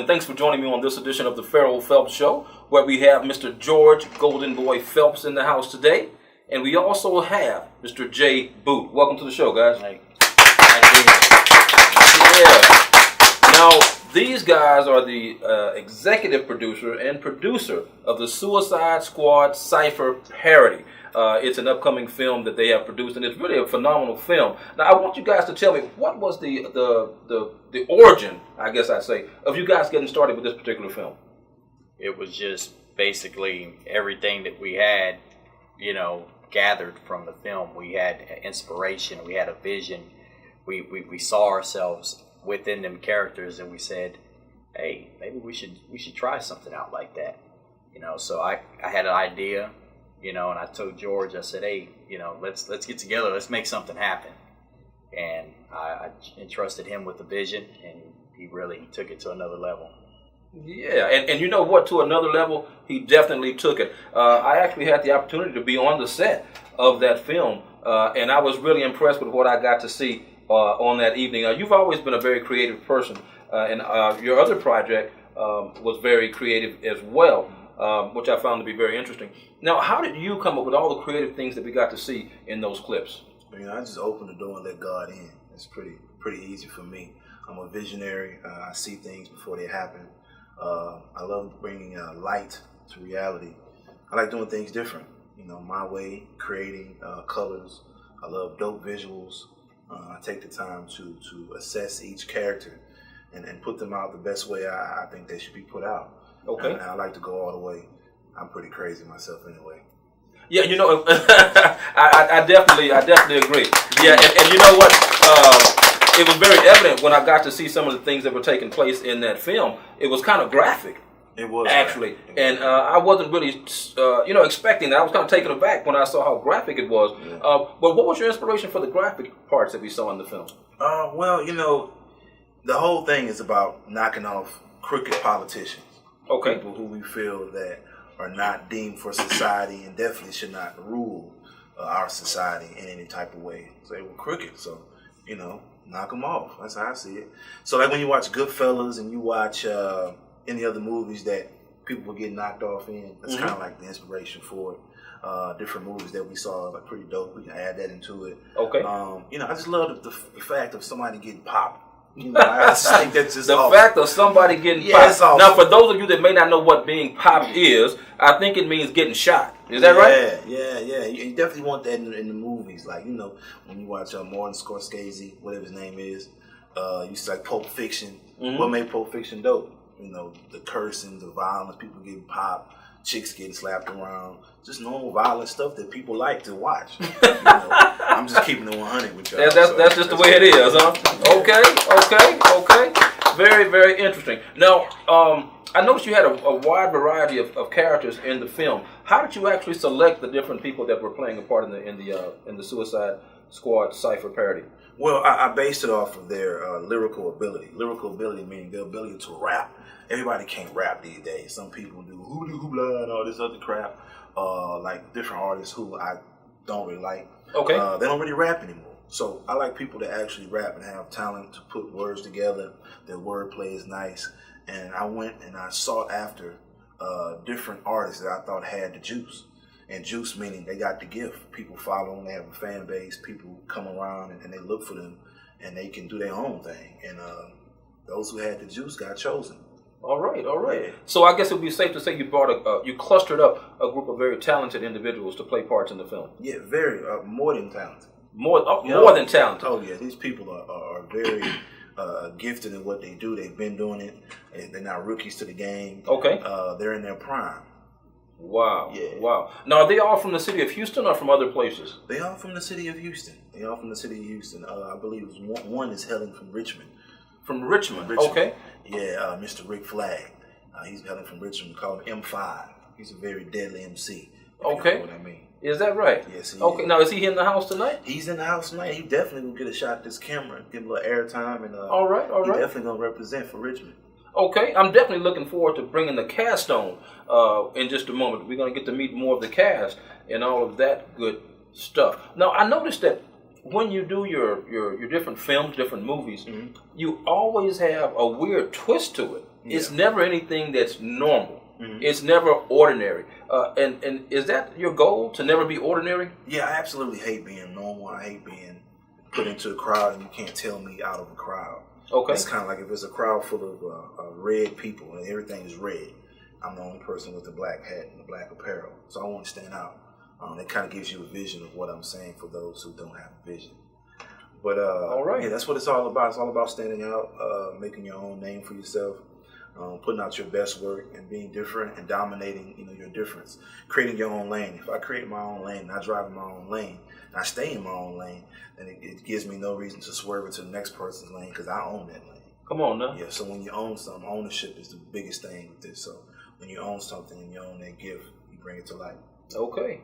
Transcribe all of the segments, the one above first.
thanks for joining me on this edition of the Ferrell Phelps Show, where we have Mr. George Goldenboy Phelps in the house today, and we also have Mr. Jboot. Welcome to the show, guys. Hey. Yeah. Now, these guys are the executive producer and producer of the Suicide Squad Cypher Parody. It's an upcoming film that they have produced, and it's really a phenomenal film. Now, I want you guys to tell me, what was the origin, I guess I'd say, of you guys getting started with this particular film? It was just basically everything that we had, gathered from the film. We had inspiration, we had a vision, we saw ourselves within them characters, and we said, hey, maybe we should try something out like that. So I had an idea, and I told George, I said, hey, let's get together, let's make something happen. And I entrusted him with the vision, and he really took it to another level. Yeah, and you know what? To another level, he definitely took it. I actually had the opportunity to be on the set of that film, and I was really impressed with what I got to see on that evening. You've always been a very creative person, and your other project was very creative as well, which I found to be very interesting. Now, how did you come up with all the creative things that we got to see in those clips? I just open the door and let God in. It's pretty easy for me. I'm a visionary. I see things before they happen. I love bringing light to reality. I like doing things different, my way, creating colors. I love dope visuals. I take the time to assess each character and put them out the best way I think they should be put out. Okay. And I like to go all the way. I'm pretty crazy myself anyway. Yeah, I definitely agree. Yeah, and you know what? It was very evident when I got to see some of the things that were taking place in that film. It was kind of graphic. It was actually, and I wasn't really, expecting that. I was kind of taken aback when I saw how graphic it was. Yeah. But what was your inspiration for the graphic parts that we saw in the film? Well, the whole thing is about knocking off crooked politicians. Okay. People who we feel that are not deemed for society and definitely should not rule our society in any type of way. So they were crooked, so, knock them off. That's how I see it. So like when you watch Goodfellas and you watch any other movies that people were getting knocked off in, that's kind of like the inspiration for it. Different movies that we saw are pretty dope. We can add that into it. Okay. I just love the fact of somebody getting popped. I just think that's just the awesome. fact of somebody getting popped. Awesome. Now, for those of you that may not know what being popped is, I think it means getting shot. Is that right? Yeah. You definitely want that in the movies. Like, when you watch Martin Scorsese, whatever his name is, you see like Pulp Fiction. What made Pulp Fiction dope? The cursing, the violence, people getting popped, chicks getting slapped around, just normal violent stuff that people like to watch. I'm just keeping it 100 with y'all. That's just the way it is, huh? Okay. Very, very interesting. Now, I noticed you had a wide variety of characters in the film. How did you actually select the different people that were playing a part in the Suicide Squad Cypher parody? Well, I based it off of their lyrical ability. Lyrical ability meaning their ability to rap. Everybody can't rap these days. Some people do hoobla and all this other crap. Like different artists who I don't really like. Okay. They don't really rap anymore. So I like people that actually rap and have talent to put words together. Their wordplay is nice. And I went and I sought after different artists that I thought had the juice. And juice meaning they got the gift. People follow them, they have a fan base, people come around and they look for them and they can do their own thing. And those who had the juice got chosen. All right. Yeah. So I guess it would be safe to say you clustered up a group of very talented individuals to play parts in the film. Yeah, very, more than talented. More than talented. Oh yeah, these people are very gifted in what they do. They've been doing it. They're not rookies to the game. Okay. They're in their prime. Wow. Yeah. Wow. Now, are they all from the city of Houston or from other places? They are from the city of Houston. I believe one is hailing from Richmond. From Richmond. Okay. Yeah, Mr. Rick Flag. He's hailing from Richmond. We call him Mfive. He's a very deadly MC. Okay. You know what I mean? Is that right? Yes, he Okay. is. Now, is he in the house tonight? He's in the house tonight. He definitely will get a shot at this camera, give him a little airtime, and all right. He's definitely gonna represent for Richmond. Okay, I'm definitely looking forward to bringing the cast on in just a moment. We're going to get to meet more of the cast and all of that good stuff. Now, I noticed that when you do your different films, different movies, you always have a weird twist to it. it's never anything that's normal. It's never ordinary. And is that your goal, to never be ordinary? Yeah, I absolutely hate being normal. I hate being put into a crowd and you can't tell me out of a crowd. Okay. It's kind of like if it's a crowd full of red people and everything is red, I'm the only person with the black hat and the black apparel. So I want to stand out. It kind of gives you a vision of what I'm saying for those who don't have a vision. But all right. Yeah, that's what it's all about. It's all about standing out, making your own name for yourself. Putting out your best work and being different and dominating, your difference. Creating your own lane. If I create my own lane and I drive in my own lane and I stay in my own lane, then it gives me no reason to swerve into the next person's lane because I own that lane. Come on now. Yeah, so when you own something, ownership is the biggest thing with this. So when you own something and you own that gift, you bring it to life. Okay.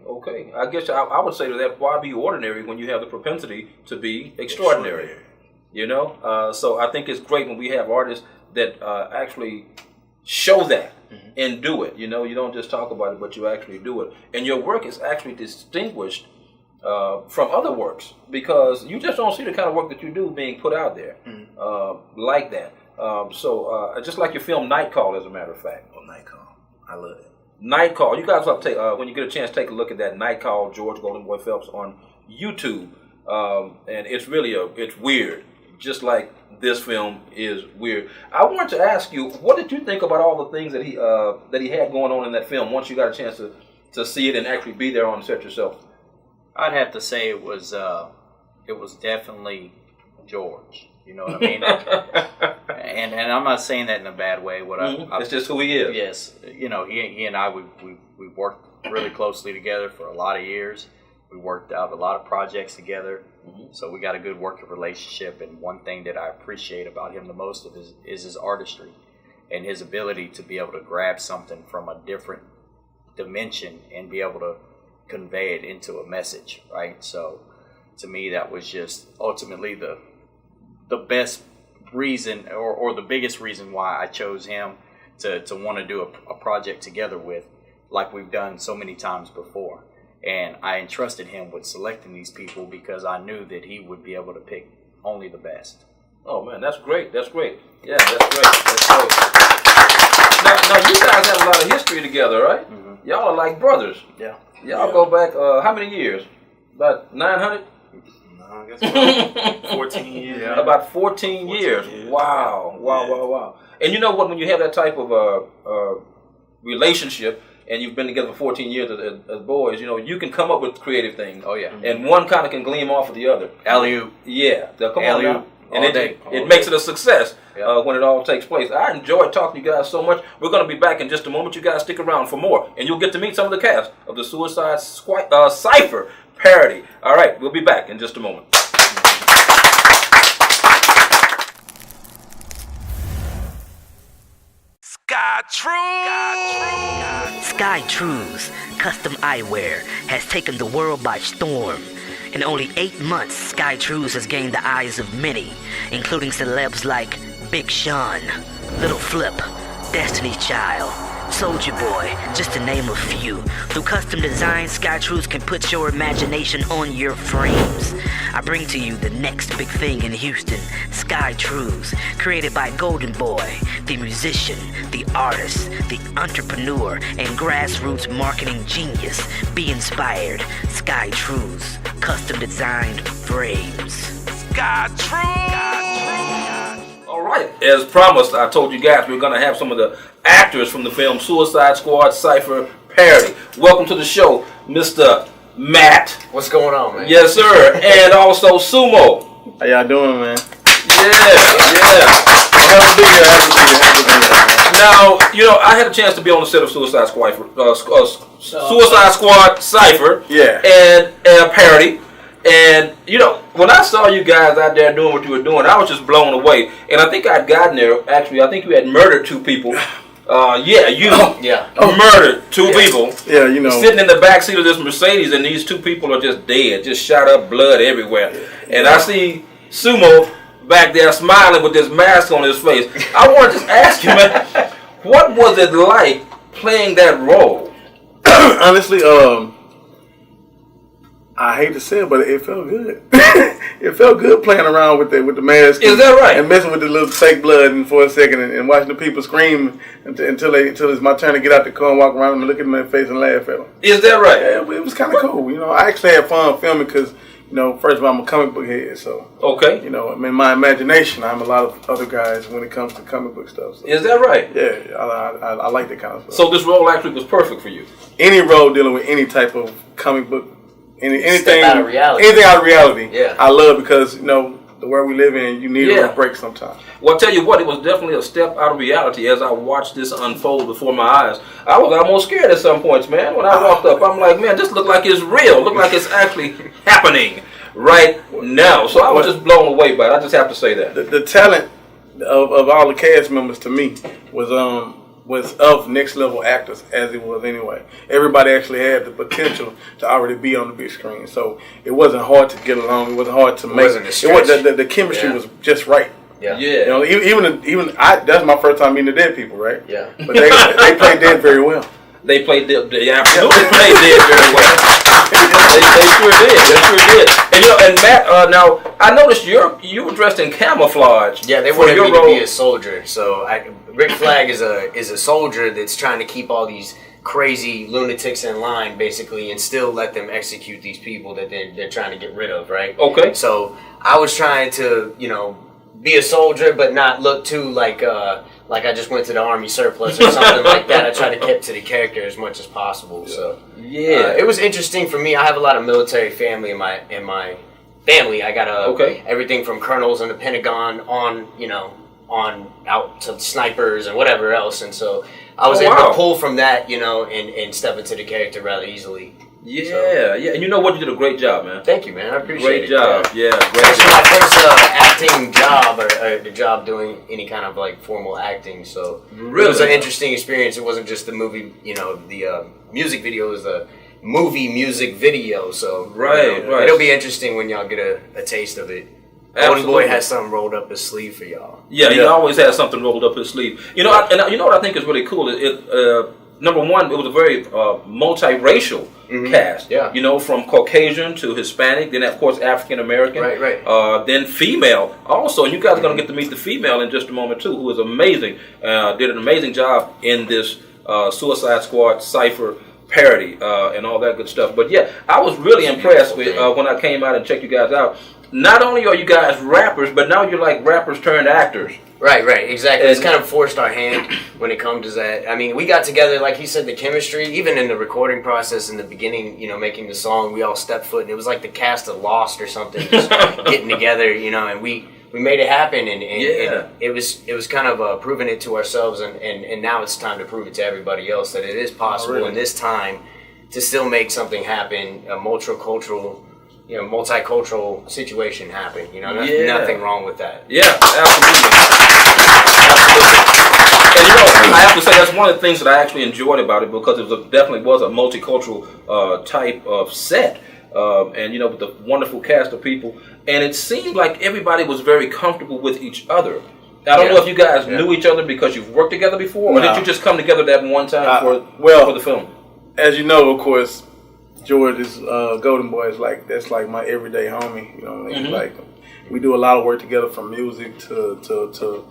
I guess I would say to that, why be ordinary when you have the propensity to be extraordinary? So I think it's great when we have artists that actually show that and do it. You don't just talk about it, but you actually do it. And your work is actually distinguished from other works because you just don't see the kind of work that you do being put out there like that. So just like your film Night Call, as a matter of fact. Oh, Night Call. I love it. Night Call. You guys have to take, when you get a chance, take a look at that Night Call, George Goldenboy Phelps on YouTube. And it's really it's weird. Just like this film is weird. I wanted to ask you, what did you think about all the things that he had going on in that film once you got a chance to see it and actually be there on set yourself? I'd have to say it was definitely George. You know what I mean? and I'm not saying that in a bad way. It's just who he is. Yes, he and I we worked really closely together for a lot of years. We worked out a lot of projects together, so we got a good working relationship. And one thing that I appreciate about him the most is his artistry and his ability to be able to grab something from a different dimension and be able to convey it into a message, right? So to me, that was just ultimately the best reason or the biggest reason why I chose him to want to do a project together with, like we've done so many times before. And I entrusted him with selecting these people because I knew that he would be able to pick only the best. Oh man, that's great. Yeah, that's great. Now you guys have a lot of history together, right? Y'all are like brothers. Yeah. Y'all go back how many years? About 900? No, I guess about 14 years. Yeah. About 14 years. Wow. And you know what? When you have that type of relationship, and you've been together for 14 years as boys, you can come up with creative things. Oh, yeah. And one kind of can gleam off of the other. Alley-oop. Yeah. Come on now. And it makes it a success when it all takes place. I enjoyed talking to you guys so much. We're going to be back in just a moment. You guys stick around for more. And you'll get to meet some of the cast of the Squad Cypher Parody. All right. We'll be back in just a moment. SkyTrues custom eyewear has taken the world by storm. In only 8 months, SkyTrues has gained the eyes of many, including celebs like Big Sean, Little Flip, Destiny Child, Soulja Boy, just to name a few. Through custom design, SkyTrues can put your imagination on your frames. I bring to you the next big thing in Houston, SkyTrues, created by Goldenboy, the musician, the artist, the entrepreneur, and grassroots marketing genius. Be inspired. SkyTrues, custom designed frames. SkyTrues! All right, as promised, I told you guys we're going to have some of the actors from the film Suicide Squad Cypher Parody. Welcome to the show, Mr. Matt. What's going on, man? Yes, sir. And also Sumo. How y'all doing, man? Yeah. Happy to be here. Now, I had a chance to be on the set of Suicide Squad Cypher. Yeah. And Parody. And, when I saw you guys out there doing what you were doing, I was just blown away. And I think I'd gotten there, actually, I think you had murdered 2 people. Murdered 2 people. Yeah, Sitting in the back seat of this Mercedes, and these 2 people are just dead, just shot up, blood everywhere. And I see Sumo back there smiling with this mask on his face. I want to just ask you, man, what was it like playing that role? Honestly, I hate to say it, but it felt good. It felt good playing around with the mask. Is that right? And messing with the little fake blood and for a second and watching the people scream until it's my turn to get out the car and walk around and look at them in the face and laugh at them. Is that right? Yeah, it was kind of cool. You know, I actually had fun filming because, you know, first of all, I'm a comic book head, so okay. You know, in my imagination, I'm a lot of other guys when it comes to comic book stuff. So. Is that right? Yeah, I like that kind of stuff. So this role actually was perfect for you. Any role dealing with any type of comic book. Anything out of reality. Anything out of reality. Yeah. I love because, you know, the world we live in, you need a break sometimes. Well, I'll tell you what, it was definitely a step out of reality as I watched this unfold before my eyes. I was almost scared at some points, man. When I walked up, I'm like, man, this look like it's real. Look like it's actually happening right now. So I was just blown away by it. I just have to say that. The talent of all the cast members to me was of next level actors as it was anyway. Everybody actually had the potential to already be on the big screen, so it wasn't hard to get along. It wasn't hard to make. The chemistry was just right. Yeah. You know, even that's my first time meeting the dead people, right? Yeah. But they played dead very well. They played they absolutely played dead very well. They sure did. They sure did. And you know, and Matt, now I noticed you were dressed in camouflage. Yeah, they wanted me to be a soldier. So Rick Flag is a soldier that's trying to keep all these crazy lunatics in line, basically, and still let them execute these people that they're trying to get rid of, right? Okay. So I was trying to, you know, be a soldier, but not look too like I just went to the army surplus or something like that. I tried to keep to the character as much as possible. So it was interesting for me. I have a lot of military family in my family. I got everything from colonels in the Pentagon on out to snipers and whatever else, and so I was able to pull from that, you know, and step into the character rather easily. Yeah, and you know what? You did a great job, man. Thank you, man. I appreciate it. Great job. Yeah, great Especially job. my first acting job, or the job doing any kind of like formal acting. So really? It was an interesting experience. It wasn't just the movie, you know, the music video. It was the movie music video. So right. It'll be interesting when y'all get a taste of it. Goldenboy has something rolled up his sleeve for y'all. Yeah, he always has something rolled up his sleeve. You know, and you know what I think is really cool? Number one, it was a very multiracial cast. Yeah. You know, from Caucasian to Hispanic, then of course African American. Right. Then female also. And you guys are going to get to meet the female in just a moment too, who is amazing. Did an amazing job in this Suicide Squad Cypher parody and all that good stuff. But yeah, I was really impressed with when I came out and checked you guys out. Not only are you guys rappers, but now you're like rappers turned actors. Right, exactly. It's kind of forced our hand when it comes to that. I mean, we got together, like he said, the chemistry, even in the recording process in the beginning, you know, making the song, we all stepped foot, and it was like the cast of Lost or something, just getting together, you know, and we made it happen, and it was kind of proving it to ourselves, and now it's time to prove it to everybody else that it is possible in this time to still make something happen, a multicultural situation happen. You know, nothing wrong with that. Yeah, absolutely. And you know, I have to say that's one of the things that I actually enjoyed about it, because it definitely was a multicultural type of set. And you know, with the wonderful cast of people, and it seemed like everybody was very comfortable with each other. I don't know if you guys knew each other because you've worked together before, or did you just come together that one time for the film? As you know, of course, George is Goldenboy is that's like my everyday homie. You know what I mean? Like, we do a lot of work together, from music to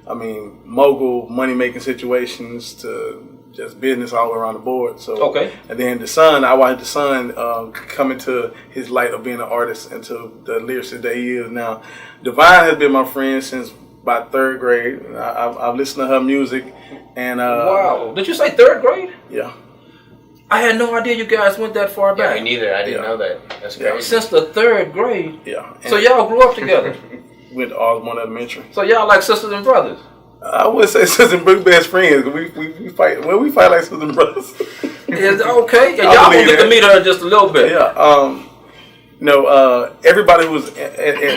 I mean, mogul money making situations to just business all around the board. So and then I watched the son come into his light of being an artist, into the lyricist that he is now. Devine has been my friend since about third grade. I've listened to her music, and wow, did you say third grade? Yeah. I had no idea you guys went that far back. Yeah, me neither. I didn't know that. That's crazy. Since the third grade? Yeah. So y'all grew up together? Went to Osborne Elementary. So y'all like sisters and brothers? I would say sisters and best friends. We fight. Well, we fight like sisters and brothers. Is okay. And y'all will get to meet her in just a little bit. Yeah. Everybody who was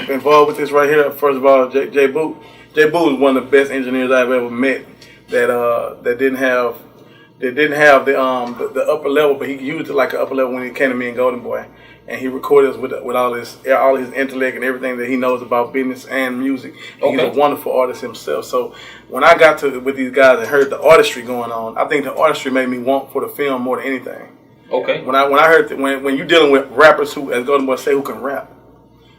involved with this right here. First of all, Jboot. Jboot is one of the best engineers I've ever met. That didn't have the upper level, but he used it like an upper level when he came to me in Goldenboy, and he recorded us with all his intellect and everything that he knows about business and music. And he's a wonderful artist himself. So when I got with these guys and heard the artistry going on, I think the artistry made me want for the film more than anything. Okay. When I heard when you're dealing with rappers who, as Goldenboy say, who can rap,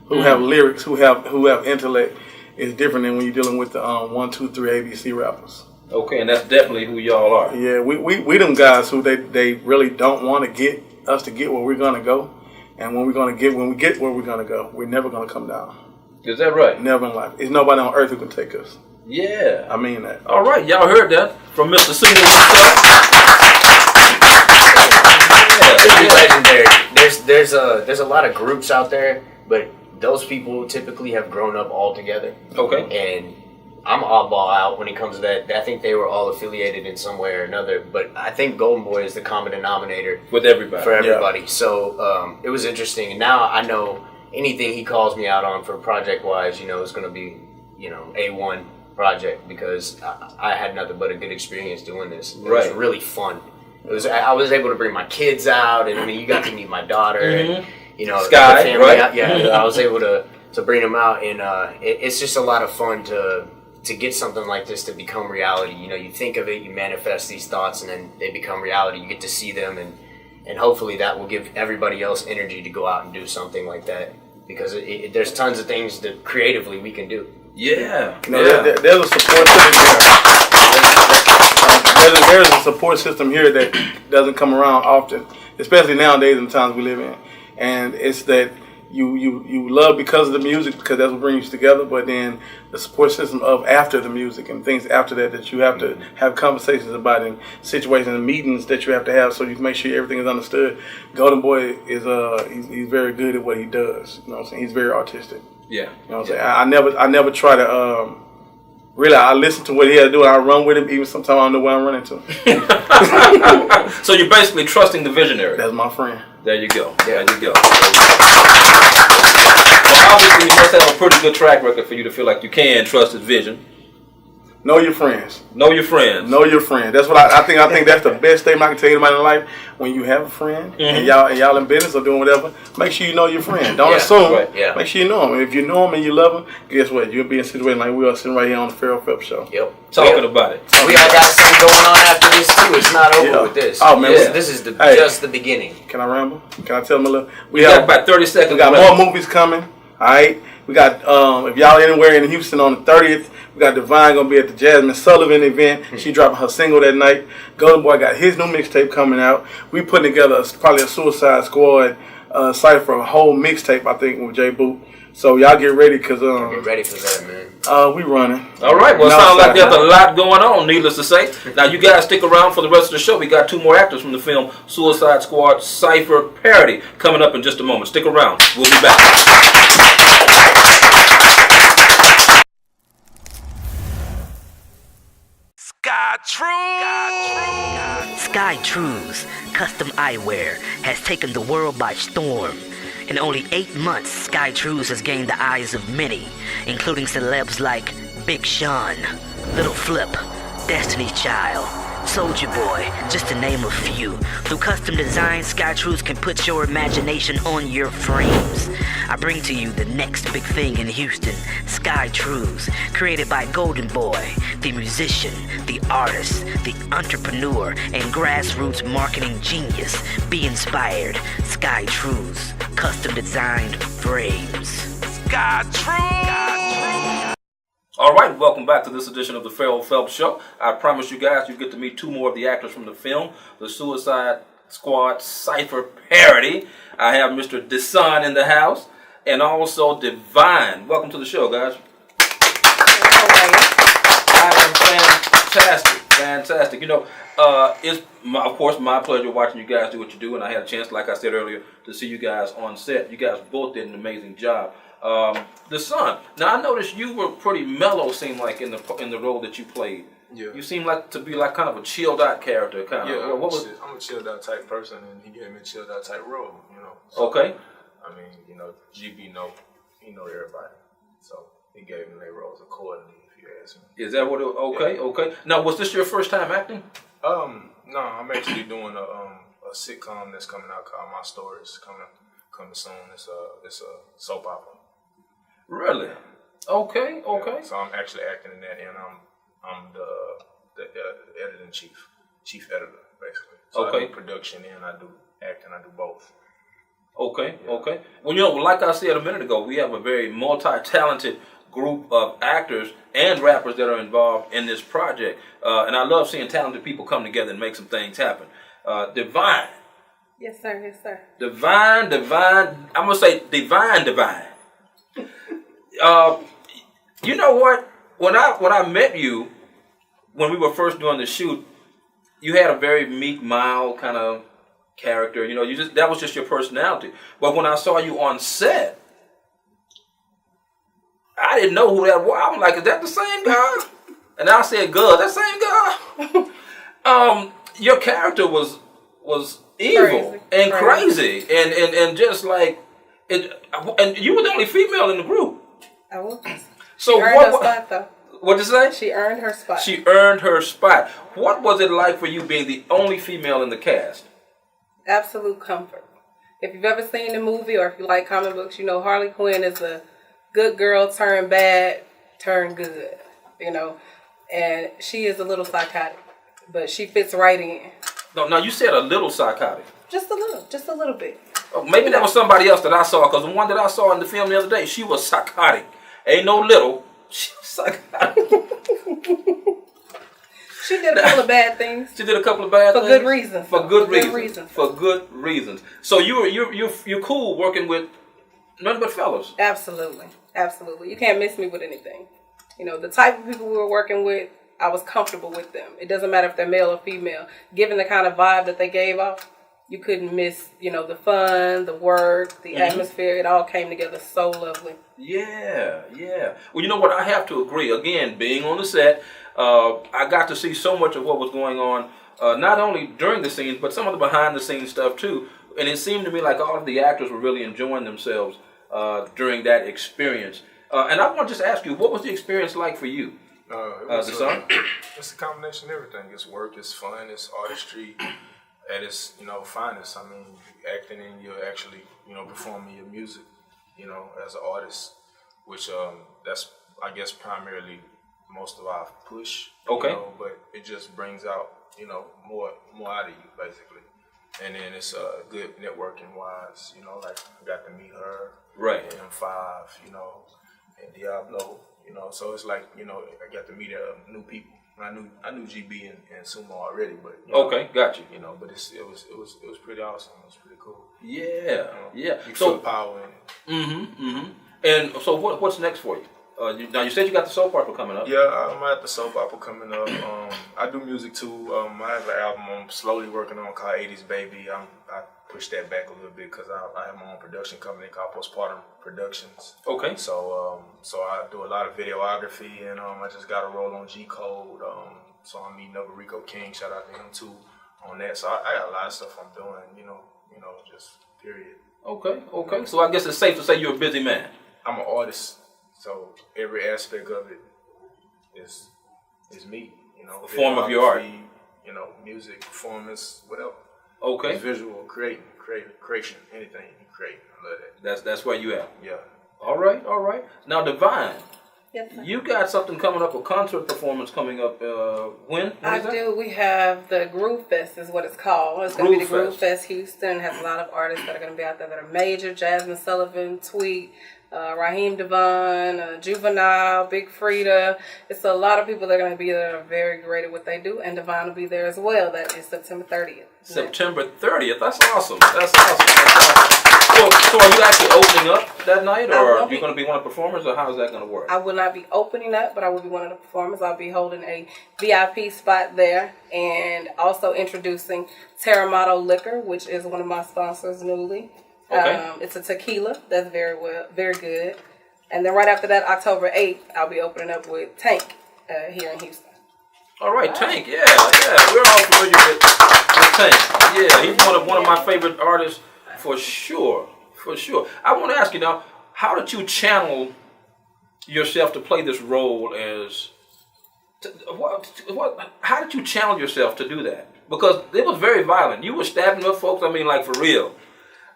who have lyrics, who have intellect, it's different than when you're dealing with the 1, 2, 3 ABC rappers. Okay, and that's definitely who y'all are. Yeah, we them guys who they really don't want to get us to get where we're gonna go, and when we get where we're gonna go, we're never gonna come down. Is that right? Never in life. There's nobody on earth who can take us. Yeah. I mean that. All right, y'all heard that from Mr. Single himself. Pretty legendary. There's a lot of groups out there, but those people typically have grown up all together. Okay. And I'm oddball out when it comes to that. I think they were all affiliated in some way or another, but I think Goldenboy is the common denominator With everybody. for everybody. Yeah. So it was interesting, and now I know anything he calls me out on for project-wise, is going to be, A1 project, because I had nothing but a good experience doing this. It was really fun. I was able to bring my kids out, and I mean, you got to meet my daughter, and Sky, the family. right? Yeah, I was able to bring them out, and it's just a lot of fun to get something like this to become reality. You think of it, you manifest these thoughts, and then they become reality. You get to see them, and hopefully that will give everybody else energy to go out and do something like that, because there's tons of things that creatively we can do. Yeah. There's a support system. There's a support system here that doesn't come around often, especially nowadays in the times we live in. And it's that you love because of the music, because that's what brings you together, but then the support system of after the music and things after that you have to have conversations about, in situations and meetings that you have to have, so you can make sure everything is understood. Goldenboy is he's very good at what he does. You know what I'm saying? He's very artistic. Yeah. You know what I'm saying? I never try to really, I listen to what he has to do, and I run with him, even sometimes I don't know where I'm running to. So you're basically trusting the visionary. That's my friend. There you go. There you go. Well, obviously, you must have a pretty good track record for you to feel like you can trust his vision. Know your friends. Know your friends. Know your friends. That's what I think. I think that's the best statement I can tell anybody in life. When you have a friend and y'all in business or doing whatever, make sure you know your friend. Don't assume. Right. Yeah. Make sure you know him. And if you know him and you love him, guess what? You'll be in a situation like we are sitting right here on the Ferrell Phelps show. Yep. Talking about it. We all got something going on after this too. It's not over with this. Oh man, this is just the beginning. Can I ramble? Can I tell them a little? We got about 30 seconds. We got more movies coming. All right. We got if y'all anywhere in Houston on the 30th, we got Devine gonna be at the Jasmine Sullivan event. She dropping her single that night. Goldenboy got his new mixtape coming out. We putting together probably a Suicide Squad Cypher, a whole mixtape, I think, with Jboot. So y'all get ready, cause get ready for that, man. we running. All right. Well, it sounds like there's a lot going on. Needless to say. Now you guys stick around for the rest of the show. We got 2 more actors from the film Suicide Squad Cypher Parody coming up in just a moment. Stick around. We'll be back. SkyTrues custom eyewear has taken the world by storm. In only 8 months, SkyTrues has gained the eyes of many, including celebs like Big Sean, Little Flip, Destiny's Child, Soulja Boy, just to name a few. Through custom design, SkyTrues can put your imagination on your frames. I bring to you the next big thing in Houston, SkyTrues, created by Goldenboy, the musician, the artist, the entrepreneur, and grassroots marketing genius. Be inspired. SkyTrues, custom designed frames. SkyTrues! All right, welcome back to this edition of the Ferrell Phelps Show. I promise you guys you get to meet 2 more of the actors from the film, the Suicide Squad Cypher Parody. I have Mr. Deson in the house, and also Devine. Welcome to the show, guys. I am fantastic. It's of course my pleasure watching you guys do what you do, and I had a chance, like I said earlier, to see you guys on set. You guys both did an amazing job. Deson, now I noticed you were pretty mellow, seemed like in the role that you played. Yeah. You seem like to be like kind of a chilled out character, kind of. Yeah, Yeah, I'm a chilled out type person, and he gave me a chilled out type role, So, okay. I mean, GB he know everybody, so he gave them their roles accordingly. If you ask me. Is that what? Okay. Now, was this your first time acting? No, I'm actually doing a sitcom that's coming out called My Stories, coming soon. It's a soap opera. Really? Okay. Yeah, so I'm actually acting in that, and I'm the editor-in-chief, chief editor, basically. So Okay. I do production and I do acting. I do both. Okay, okay. Well, like I said a minute ago, we have a very multi-talented group of actors and rappers that are involved in this project. And I love seeing talented people come together and make some things happen. Devine. Yes, sir. Yes, sir. Devine. I'm going to say Devine. You know what? When I met you, when we were first doing the shoot, you had a very meek, mild kind of character. That was just your personality. But when I saw you on set, I didn't know who that was. I was like, is that the same guy? And I said, good, that same guy. Your character was evil and crazy. And just like it. And you were the only female in the group. I was. So she earned her spot, though. What did you say? She earned her spot. She earned her spot. What was it like for you being the only female in the cast? Absolute comfort. If you've ever seen the movie or if you like comic books, Harley Quinn is a good girl turned bad, turned good, and she is a little psychotic, but she fits right in. No, now you said a little psychotic. Just a little bit. Oh, maybe that was somebody else that I saw, because the one that I saw in the film the other day, she was psychotic. Ain't no little. She was psychotic. She did a couple of bad things. She did a couple of bad things. For good reasons. For good reasons. So you're cool working with nothing but fellas. Absolutely. You can't miss me with anything. The type of people we were working with, I was comfortable with them. It doesn't matter if they're male or female. Given the kind of vibe that they gave off, you couldn't miss, the fun, the work, the atmosphere. It all came together so lovely. Yeah. Well, you know what? I have to agree. Again, being on the set, I got to see so much of what was going on, not only during the scenes, but some of the behind-the-scenes stuff, too. And it seemed to me like all of the actors were really enjoying themselves during that experience. And I want to just ask you, what was the experience like for you? It's a combination of everything. It's work, it's fun, it's artistry at its finest. I mean, acting and you're actually performing your music, as an artist, which that's I guess primarily most of our push. Okay. But it just brings out more out of you basically, and then it's good networking wise. Like I got to meet her, right? And Mfive, and Diablo. So it's like I got to meet new people. I knew GB and Sumo already, but okay, got you. But it was pretty awesome. It was pretty cool. Yeah. You feel the power in it. And so what's next for you? Now you said you got the soap opera coming up. Yeah, I'm at the soap opera coming up. I do music too. I have an album I'm slowly working on called 80s Baby. I pushed that back a little bit because I have my own production company called Postpartum Productions. Okay. So I do a lot of videography, and I just got a role on G Code. So I'm meeting up with Rico King. Shout out to him too on that. So I got a lot of stuff I'm doing. Just period. Okay. So I guess it's safe to say you're a busy man. I'm an artist, so every aspect of it is me. A form of your art. Music, performance, whatever. Okay. It's visual, creation, anything you create. I love that. That's where you at. Yeah. All right. Now, Devine, yes, sir. You got something coming up, a concert performance coming up. When? I do. We have the Groove Fest is what it's called. It's going to be the Groove Fest Houston. It has a lot of artists that are going to be out there that are major. Jasmine Sullivan, Tweet, Raheem Devine, Juvenile, Big Frida. It's a lot of people that are going to be there that are very great at what they do, and Devine will be there as well. That is September 30th. September 30th. That's awesome. So are you actually opening up that night, or are you going to be one of the performers, or how is that going to work? I will not be opening up, but I will be one of the performers. I'll be holding a VIP spot there, and also introducing Teramato Liquor, which is one of my sponsors newly. Okay. It's a tequila that's very good. And then right after that, October 8th, I'll be opening up with Tank here in Houston. All right, Tank. Yeah. We're all familiar with Tank. Yeah, he's one of my favorite artists for sure. I want to ask you now, how did you channel yourself to play this role as? How did you channel yourself to do that? Because it was very violent. You were stabbing up folks. I mean, like for real.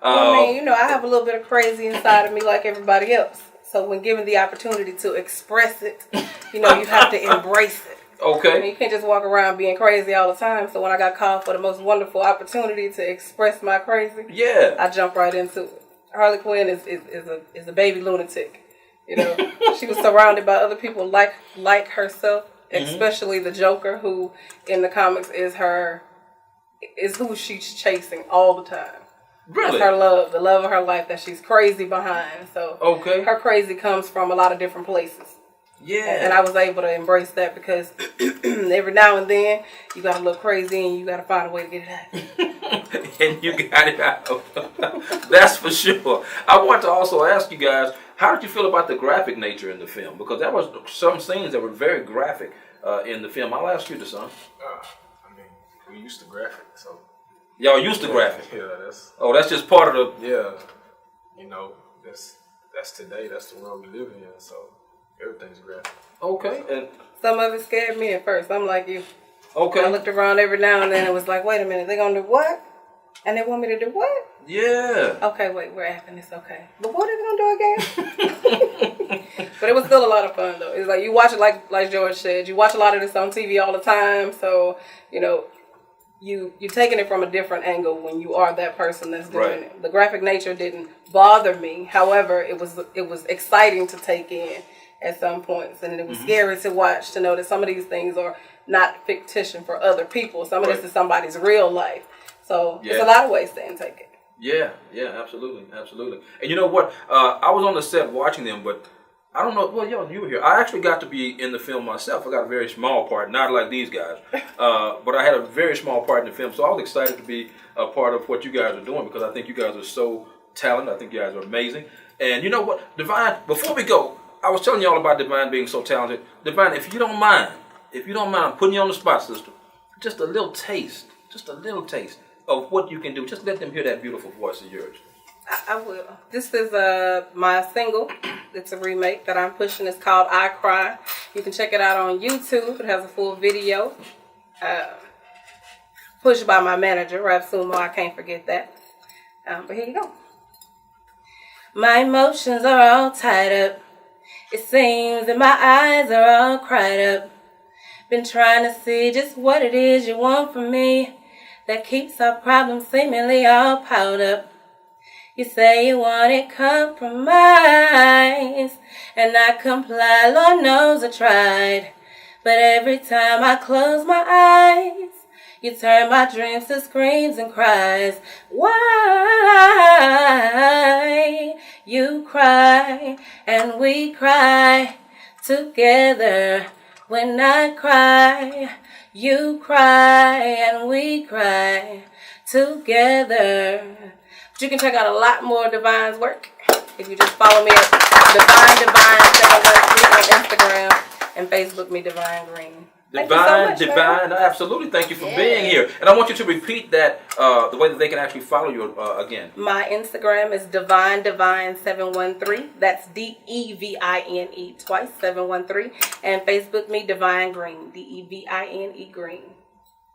I have a little bit of crazy inside of me like everybody else. So when given the opportunity to express it, you have to embrace it. Okay. I mean, you can't just walk around being crazy all the time. So when I got called for the most wonderful opportunity to express my crazy, I jumped right into it. Harley Quinn is a baby lunatic. You know, she was surrounded by other people like herself, especially the Joker, who in the comics is who she's chasing all the time. Really? That's her love, the love of her life that she's crazy behind. So her crazy comes from a lot of different places. Yeah. And I was able to embrace that because every now and then you got a little crazy and you got to find a way to get it out. And you got it out. That's for sure. I want to also ask you guys, how did you feel about the graphic nature in the film? Because there was some scenes that were very graphic in the film. I'll ask you, Deson. I mean, we used to graphic, so. Y'all used to graphic? Yeah, that's. Oh, that's just part of the. Yeah, you know, that's today. That's the world we live in. So everything's graphic. Okay, and some of it scared me at first. I'm like you. Okay. I looked around every now and then and was like, wait a minute, they gonna do what? And they want me to do what? Yeah. Okay, wait, we're acting this okay. But what are they gonna do again? But it was still a lot of fun though. It's like you watch it like George said, you watch a lot of this on TV all the time, so you know, you're taking it from a different angle when you are that person that's doing it. The graphic nature didn't bother me. However, it was exciting to take in at some points, and it was scary to watch, to know that some of these things are not fictitious for other people. Some of this is somebody's real life. So there's a lot of ways to intake it. Yeah, absolutely. And you know what? I was on the set watching them, but I don't know. Well, you were here. I actually got to be in the film myself. I got a very small part, not like these guys, but I had a very small part in the film. So I was excited to be a part of what you guys are doing because I think you guys are so talented. I think you guys are amazing. And you know what, Devine? Before we go, I was telling y'all about Devine being so talented. Devine, if you don't mind, I'm putting you on the spot, sister. Just a little taste of what you can do. Just let them hear that beautiful voice of yours. I will. This is my single. It's a remake that I'm pushing. It's called I Cry. You can check it out on YouTube. It has a full video. Pushed by my manager, Rap Sumo. I can't forget that. But here you go. My emotions are all tied up. It seems that my eyes are all cried up. Been trying to see just what it is you want from me that keeps our problems seemingly all piled up. You say you wanted compromise, and I comply, Lord knows I tried. But every time I close my eyes, you turn my dreams to screams and cries. Why? You cry, and we cry together. When I cry, you cry, and we cry together. But you can check out a lot more Devine's work if you just follow me at Devine713 on Instagram and Facebook me Devine Green. Devine, absolutely. Thank you for being here. And I want you to repeat that the way that they can actually follow you again. My Instagram is Devine713. That's Devine twice, 713. And Facebook me Devine Green, Devine Green.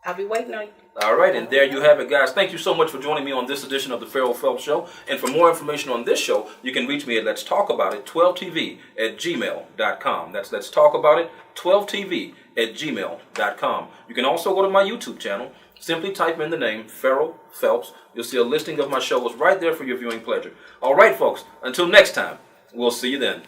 I'll be waiting on you. All right, and there you have it, guys. Thank you so much for joining me on this edition of the Ferrell Phelps Show. And for more information on this show, you can reach me at Let's Talk About It 12tv@gmail.com. That's Let's Talk About It 12tv@gmail.com. You can also go to my YouTube channel. Simply type in the name Ferrell Phelps. You'll see a listing of my shows right there for your viewing pleasure. All right, folks. Until next time, we'll see you then.